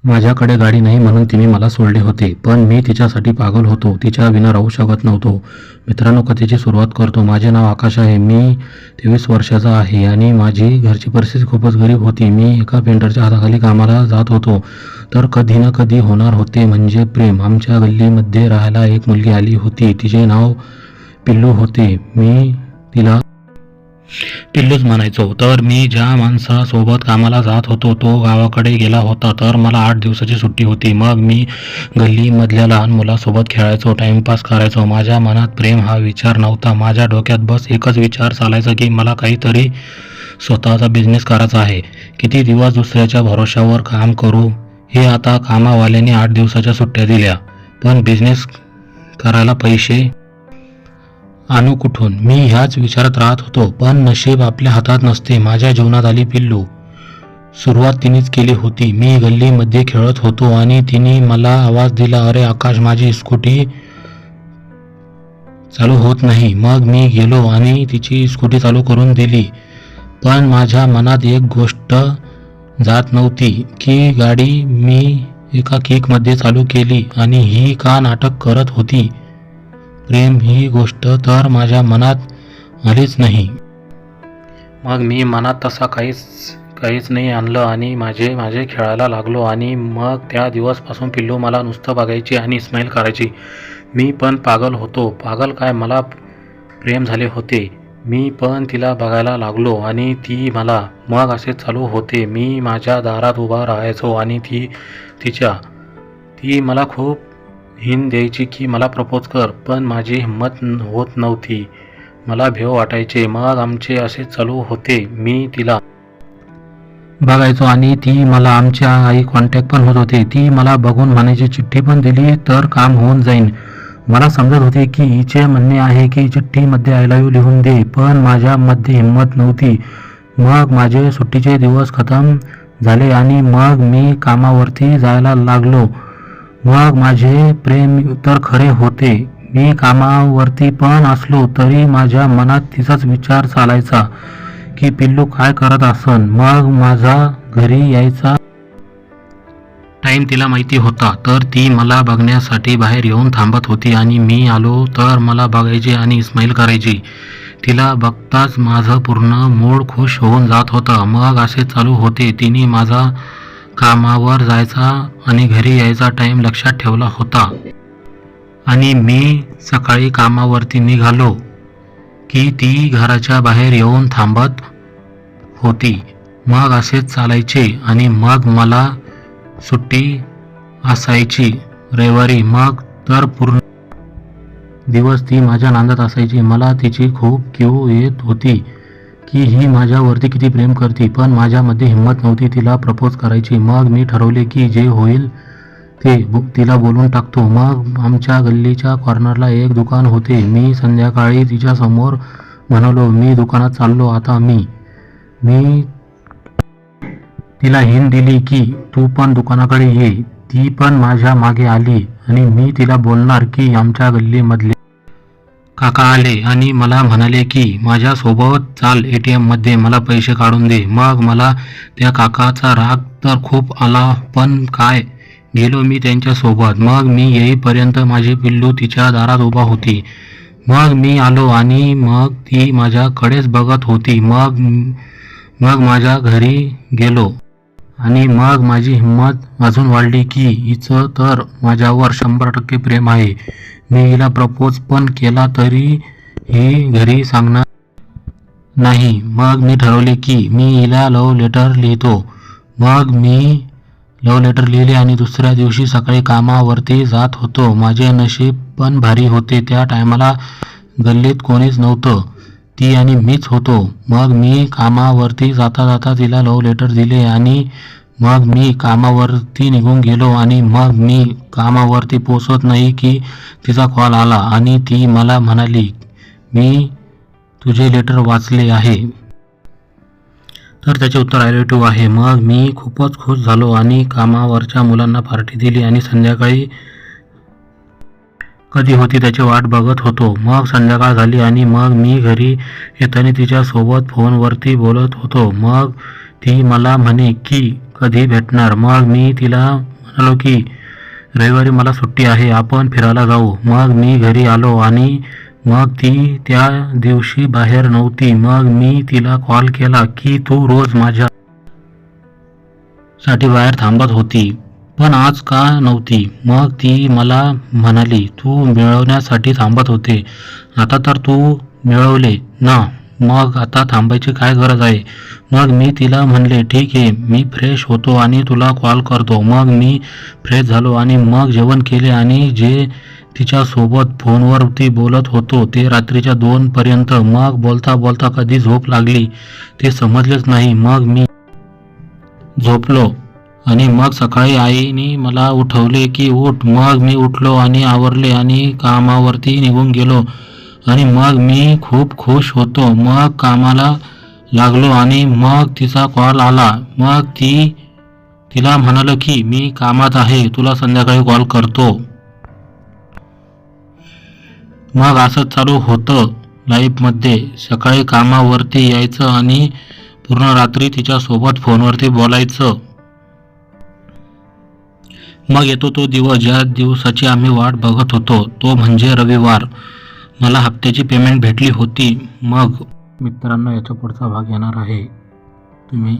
माझ्याकडे गाडी नाही म्हणून तिने मला सोडले होते, पण मी तिच्यासाठी पागल होतो. तिच्या विना राहू शकत नव्हतो. मित्रांनो, कथेची सुरुवात करतो. माझे नाव आकाश आहे. मी 23 वर्षाचा आहे आणि माझी घरची परिस्थिती खूपच गरीब होती. मी एका पेंटरच्या हाताखाली कामाला जात होतो. तर कधी ना कधी होणार होते म्हणजे प्रेम. आमच्या गल्लीमध्ये राहायला एक मुलगी आली होती. तिचे नाव पिल्लू होते. मी तिला पिल्लूच म्हणायचो. तर मी ज्या माणसासोबत कामाला जात होतो तो गावाकडे गेला होता. तर मला 8 दिवसाची सुट्टी होती. मग मी गल्लीमधल्या लहान मुलासोबत खेळायचो, टाइमपास करायचो. माझ्या मनात प्रेम हा विचार नव्हता. माझ्या डोक्यात बस एकच विचार चालायचा की मला काहीतरी स्वतःचा बिझनेस करायचा आहे. किती दिवस दुसऱ्याच्या भरोश्यावर काम करू. हे आता कामावाल्याने 8 दिवसाच्या सुट्ट्या दिल्या, पण बिझनेस करायला पैसे आणू कुठून? मी ह्याच विचारात राहत होतो. पण नशीब आपल्या हातात नसते. माझ्या जीवनात आली पिल्लू. सुरुवात तिनेच केली होती. मी गल्लीमध्ये खेळत होतो आणि तिने मला आवाज दिला, अरे आकाश, माझी स्कूटी चालू होत नाही. मग मी गेलो आणि तिची स्कूटी चालू करून दिली. पण माझ्या मनात एक गोष्ट जात नव्हती की गाडी मी एका किकमध्ये चालू केली आणि ही का नाटक करत होती. प्रेम ही गोष्ट तर माझ्या मनात आलीच नाही. मग मी मनात तसा काहीच नाही आणलं आणि माझे खेळायला लागलो. आणि मग त्या दिवसपासून पिल्लू मला नुसतं बघायची आणि स्माईल करायची. मी पण पागल होतो. पागल काय, मला प्रेम झाले होते. मी पण तिला बघायला लागलो आणि ती मला. मग असे चालू होते. मी माझ्या दारात उभा राहायचो आणि ती मला खूप हिंट द्यायची की मला प्रपोज कर, पण माझी हिंमत होत नव्हती. मला भेव वाटायचे. मग आमचे असे चालू होते. मी तिला बघायचो आणि ती मला. आमच्या आई कॉन्टॅक्ट पण होत होते. ती मला बघून म्हणायची, चिठ्ठी पण दिली तर काम होऊन जाईन. मला समजत होते की हिचे म्हणणे आहे की चिठ्ठीमध्ये आय लव्ह यू लिहून दे, पण माझ्यामध्ये हिंमत नव्हती. मग माझे सुट्टीचे दिवस खतम झाले आणि मग मी कामावरती जायला लागलो. मग माझे प्रेम तर खरे होते. मी कामावरती पण असलो तरी माझ्या मनात तिचाच विचार चालायचा की पिल्लू काय करत असन. मग माझा घरी यायचा टाईम तिला माहिती होता. तर ती मला बघण्यासाठी बाहेर येऊन थांबत होती आणि मी आलो तर मला बघायची आणि स्माईल करायची. तिला बघताच माझं पूर्ण मूड खुश होऊन जात होता. मग असे चालू होते. तिने माझा कामावर जायचा आणि घरी यायचा टाईम लक्षात ठेवला होता आणि मी सकाळी कामावरती निघालो की ती घराच्या बाहेर येऊन थांबत होती. मग असेच चालायचे आणि मग मला सुट्टी असायची रविवारी. मग तर पूर्ण दिवस ती माझ्या नांदात असायची. मला तिची खूप कीव येत होती की ही माझ्यावरती किती प्रेम करते, पण माझ्यामध्ये हिंमत नव्हती तिला प्रपोज करायची. मग मी ठरवले की जे होईल ते तिला बोलून टाकतो. मग आमच्या गल्लीच्या कॉर्नरला एक दुकान होते. मी संध्याकाळी तिच्या समोर म्हणालो, मी दुकानात चाललो आता. मी तिला हिंट दिली की तू पण दुकानाकडे ये. ती पण माझ्या मागे आली आणि मी तिला बोलणार की आमच्या गल्लीमधले काका आले आणि मला म्हणाले की माझ्यासोबत चाल ATM मध्ये, मला पैसे काढून दे. मग मला त्या काकाचा राग तर खूप आला, पण काय, गेलो मी त्यांच्यासोबत. मग मी येईपर्यंत माझी पिल्लू तिच्या दारात उभा होती. मग मी आलो आणि मग ती माझ्याकडेच बघत होती. मग माझ्या घरी गेलो आणि मग माझी हिंमत अजून वाढली की हिचं तर माझ्यावर 100% प्रेम आहे. मी हिला प्रपोज पण केला तरी ही घरी सांगणार नाही. मग मी ठरवले की मी हिला लव्ह लेटर लिहितो. मग मी लव्ह लेटर लिहिले आणि दुसऱ्या दिवशी सकाळी कामावरती जात होतो. माझे नशीब पण भारी होते. त्या टायमाला गल्लीत कोणीच नव्हतं. ती आणि मीच होतो. मग मी कामावरती जाता जाता तिला लव्ह लेटर दिले आणि मग मी कामावरती निघून गेलो. आणि मग मी कामावरती पोचत नाही की तिचा कॉल आला आणि ती मला म्हणाली, मी तुझे लेटर वाचले आहे. तर त्याचे उत्तर आय लव्ह यू आहे. मग मी खूपच खुश झालो आणि कामावरच्या मुलांना पार्टी दिली आणि संध्याकाळी कधी होती त्याची वाट बघत होतो. मग संध्याकाळ झाली आणि मग मी घरी येताना तिच्यासोबत फोनवरती बोलत होतो. मग ती मला म्हणे की कधी भेटणार. मग मी तिला म्हणालो की रविवारी मला सुट्टी आहे, आपण फिरायला जाऊ. मग मी घरी आलो आणि मग ती त्या दिवशी बाहेर नव्हती. मग मी तिला कॉल केला की तू रोज माझ्या साठी बाहेर थांबत होती, पण आज का नव्हती. मग ती मला म्हणाली तू मिळवण्यासाठी थांबत होते. आता तर तू मिळवले ना, मग आता थांबायची काय गरज आहे. मग मी तिला म्हणले ठीक आहे, मी फ्रेश होतो आणि तुला कॉल करतो. मग मी फ्रेश झालो आणि मग जेवण केले आणि जे तिच्यासोबत फोनवरती बोलत होतो ते रात्रीच्या 2 पर्यंत. मग बोलता बोलता कधी झोप लागली ते समजलेच नाही. मग मी झोपलो आणि मग सकाळी आईने मला उठवले की उठ. मग मी उठलो आणि आवरले आणि कामावरती निघून गेलो आणि मग मी खूप खुश होतो. मग कामाला लागलो आणि मग तिचा कॉल आला. मग तिला म्हणालं की मी कामात आहे, तुला संध्याकाळी कॉल करतो. मग असंच चालू होतं लाईफमध्ये. सकाळी कामावरती यायचं आणि पूर्ण रात्री तिच्यासोबत फोनवरती बोलायचं. मग येतो तो दिवस ज्या दिवसाची आम्ही वाट बघत होतो, तो म्हणजे रविवार. मला हप्त्याची पेमेंट भेटली होती. मग मित्रांनो, याचा पुढचा भाग येणार आहे, तुम्ही